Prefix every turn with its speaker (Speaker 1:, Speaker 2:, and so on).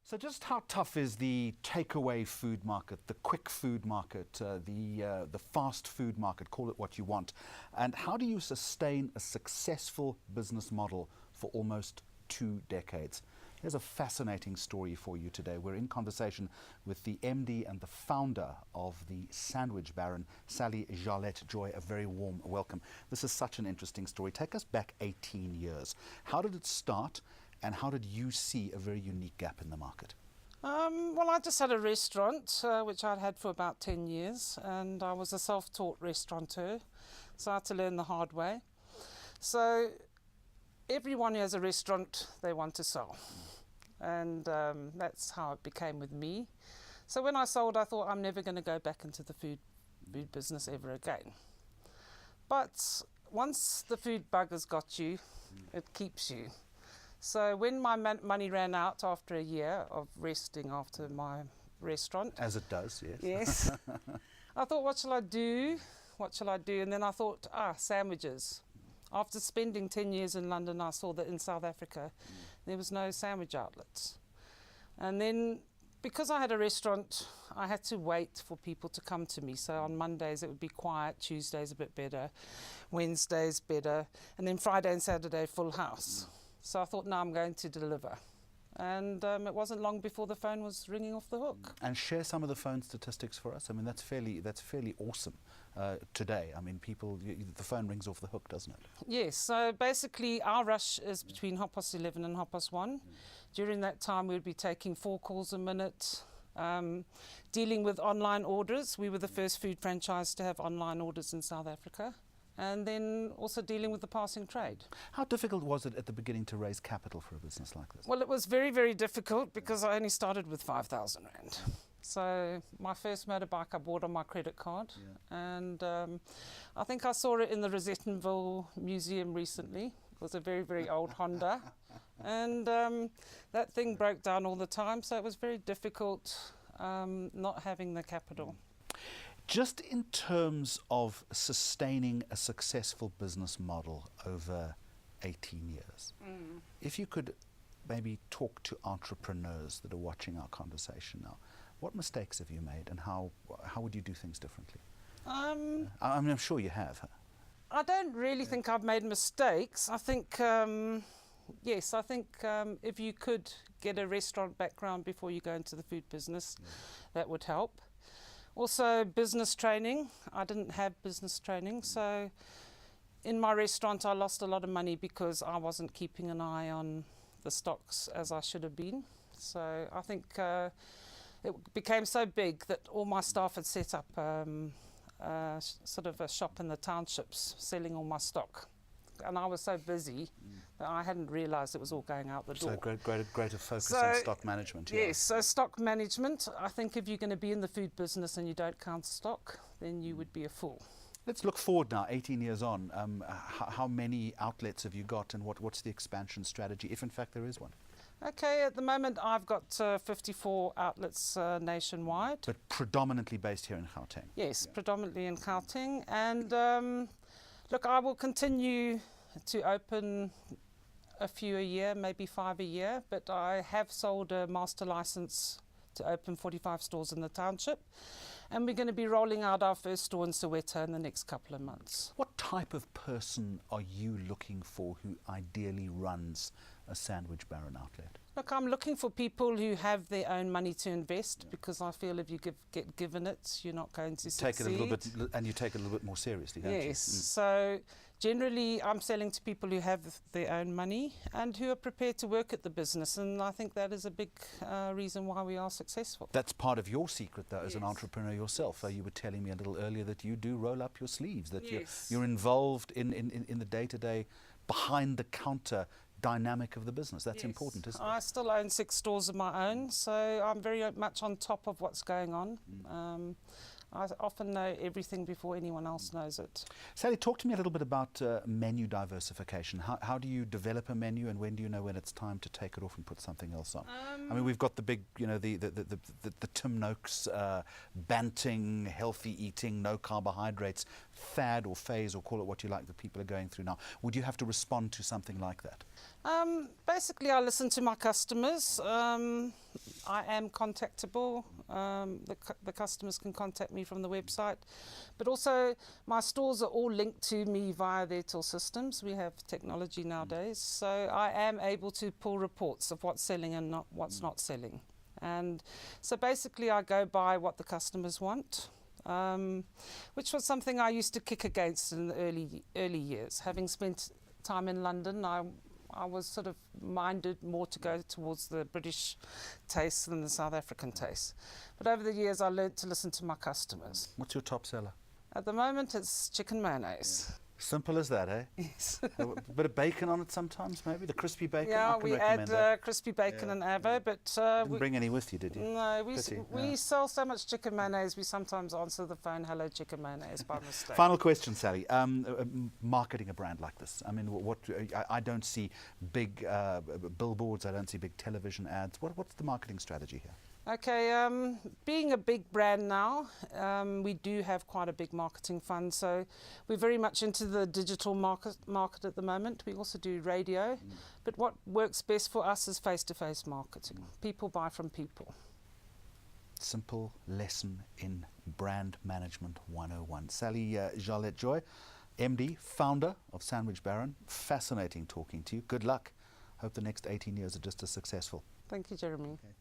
Speaker 1: So just how tough is the takeaway food market, the quick food market, the fast food market, call it what you want, and how do you sustain a successful business model for almost 2 decades? Here's a fascinating story for you today. We're in conversation with the MD and the founder of the Sandwich Baron, Sally Jarlette-Joy. A very warm welcome. This is such an interesting story. Take us back 18 years. How did it start? And how did you see a very unique gap in the market?
Speaker 2: Well, I just had a restaurant, which I'd had for about 10 years, and I was a self-taught restaurateur, so I had to learn the hard way. So everyone who has a restaurant, they want to sell, and that's how it became with me. So when I sold, I thought I'm never going to go back into the food business ever again. But once the food bug has got you, it keeps you. So when my money ran out after a year of resting after my restaurant.
Speaker 1: As it does, yes.
Speaker 2: Yes. I thought, what shall I do? What shall I do? And then I thought, sandwiches. After spending 10 years in London, I saw that in South Africa, there was no sandwich outlets. And then because I had a restaurant, I had to wait for people to come to me. So on Mondays it would be quiet, Tuesdays a bit better, Wednesdays better, and then Friday and Saturday full house. So I thought, no, I'm going to deliver. And it wasn't long before the phone was ringing off the hook.
Speaker 1: And share some of the phone statistics for us. I mean, that's fairly awesome today. I mean, the phone rings off the hook, doesn't it?
Speaker 2: Yes, so basically our rush is between 11:30 and 1:30. During that time, we'd be taking 4 calls a minute, dealing with online orders. We were the first food franchise to have online orders in South Africa. And then also dealing with the passing trade.
Speaker 1: How difficult was it at the beginning to raise capital for a business like this?
Speaker 2: Well, it was very, very difficult because I only started with 5,000 Rand. So my first motorbike I bought on my credit card. And I think I saw it in the Rosettenville Museum recently. It was a very, very old Honda. And that thing broke down all the time. So it was very difficult not having the capital.
Speaker 1: Just in terms of sustaining a successful business model over 18 years, if you could maybe talk to entrepreneurs that are watching our conversation now, what mistakes have you made and how would you do things differently? I'm sure you have.
Speaker 2: I don't really think I've made mistakes. I think, yes, I think if you could get a restaurant background before you go into the food business, that would help. Also business training. I didn't have business training, so in my restaurant I lost a lot of money because I wasn't keeping an eye on the stocks as I should have been. So I think it became so big that all my staff had set up sort of a shop in the townships selling all my stock. And I was so busy that I hadn't realised it was all going out the door.
Speaker 1: So greater focus on stock management. Yeah.
Speaker 2: Yes, so stock management. I think if you're going to be in the food business and you don't count stock, then you would be a fool.
Speaker 1: Let's look forward now, 18 years on. How many outlets have you got and what's the expansion strategy, if in fact there is one?
Speaker 2: Okay, at the moment I've got 54 outlets nationwide.
Speaker 1: But predominantly based here in Gauteng?
Speaker 2: Yes, predominantly in Gauteng. And look, I will continue to open a few a year, maybe 5 a year, but I have sold a master license to open 45 stores in the township, and we're going to be rolling out our first store in Soweto in the next couple of months.
Speaker 1: What type of person are you looking for who ideally runs a Sandwich Baron outlet?
Speaker 2: Look, I'm looking for people who have their own money to invest, because I feel if you get given it, you're not going to succeed.
Speaker 1: Take it a little bit, and you take it a little bit more seriously, don't you?
Speaker 2: Yes. So generally, I'm selling to people who have their own money and who are prepared to work at the business, and I think that is a big reason why we are successful.
Speaker 1: That's part of your secret, though, as an entrepreneur yourself. You were telling me a little earlier that you do roll up your sleeves, that you're involved in the day-to-day, behind-the-counter dynamic of the business. That's important, isn't it?
Speaker 2: I still own 6 stores of my own, so I'm very much on top of what's going on. I often know everything before anyone else knows it.
Speaker 1: Sally, talk to me a little bit about menu diversification. How do you develop a menu, and when do you know when it's time to take it off and put something else on? I mean, we've got the big, you know, the Tim Noakes banting, healthy eating, no carbohydrates fad or phase, or call it what you like, that people are going through now. Would you have to respond to something like that?
Speaker 2: Basically, I listen to my customers. I am contactable. The customers can contact me from the website, but also my stores are all linked to me via their till systems. We have technology nowadays, so I am able to pull reports of what's selling and what's not selling. And so basically I go by what the customers want, which was something I used to kick against in the early years. Having spent time in London, I was sort of minded more to go towards the British taste than the South African taste. But over the years, I learned to listen to my customers.
Speaker 1: What's your top seller?
Speaker 2: At the moment, it's chicken mayonnaise.
Speaker 1: Simple as that, eh?
Speaker 2: Yes.
Speaker 1: A bit of bacon on it sometimes, maybe? The crispy bacon? I
Speaker 2: Yeah,
Speaker 1: can
Speaker 2: we
Speaker 1: recommend
Speaker 2: add
Speaker 1: that.
Speaker 2: crispy bacon and avo, but
Speaker 1: Didn't bring any with you, did you?
Speaker 2: no,
Speaker 1: Pity,
Speaker 2: we
Speaker 1: yeah.
Speaker 2: sell so much chicken mayonnaise, we sometimes answer the phone, hello chicken mayonnaise, by mistake.
Speaker 1: Final question, Sally. Marketing a brand like this, I mean, I don't see big billboards, I don't see big television ads. What's the marketing strategy here?
Speaker 2: Okay, being a big brand now, we do have quite a big marketing fund, so we're very much into the digital market at the moment. We also do radio, but what works best for us is face-to-face marketing. People buy from people.
Speaker 1: Simple lesson in brand management 101. Sally Jarlette-Joy, MD, founder of Sandwich Baron. Fascinating talking to you. Good luck. Hope the next 18 years are just as successful.
Speaker 2: Thank you, Jeremy.
Speaker 1: Okay.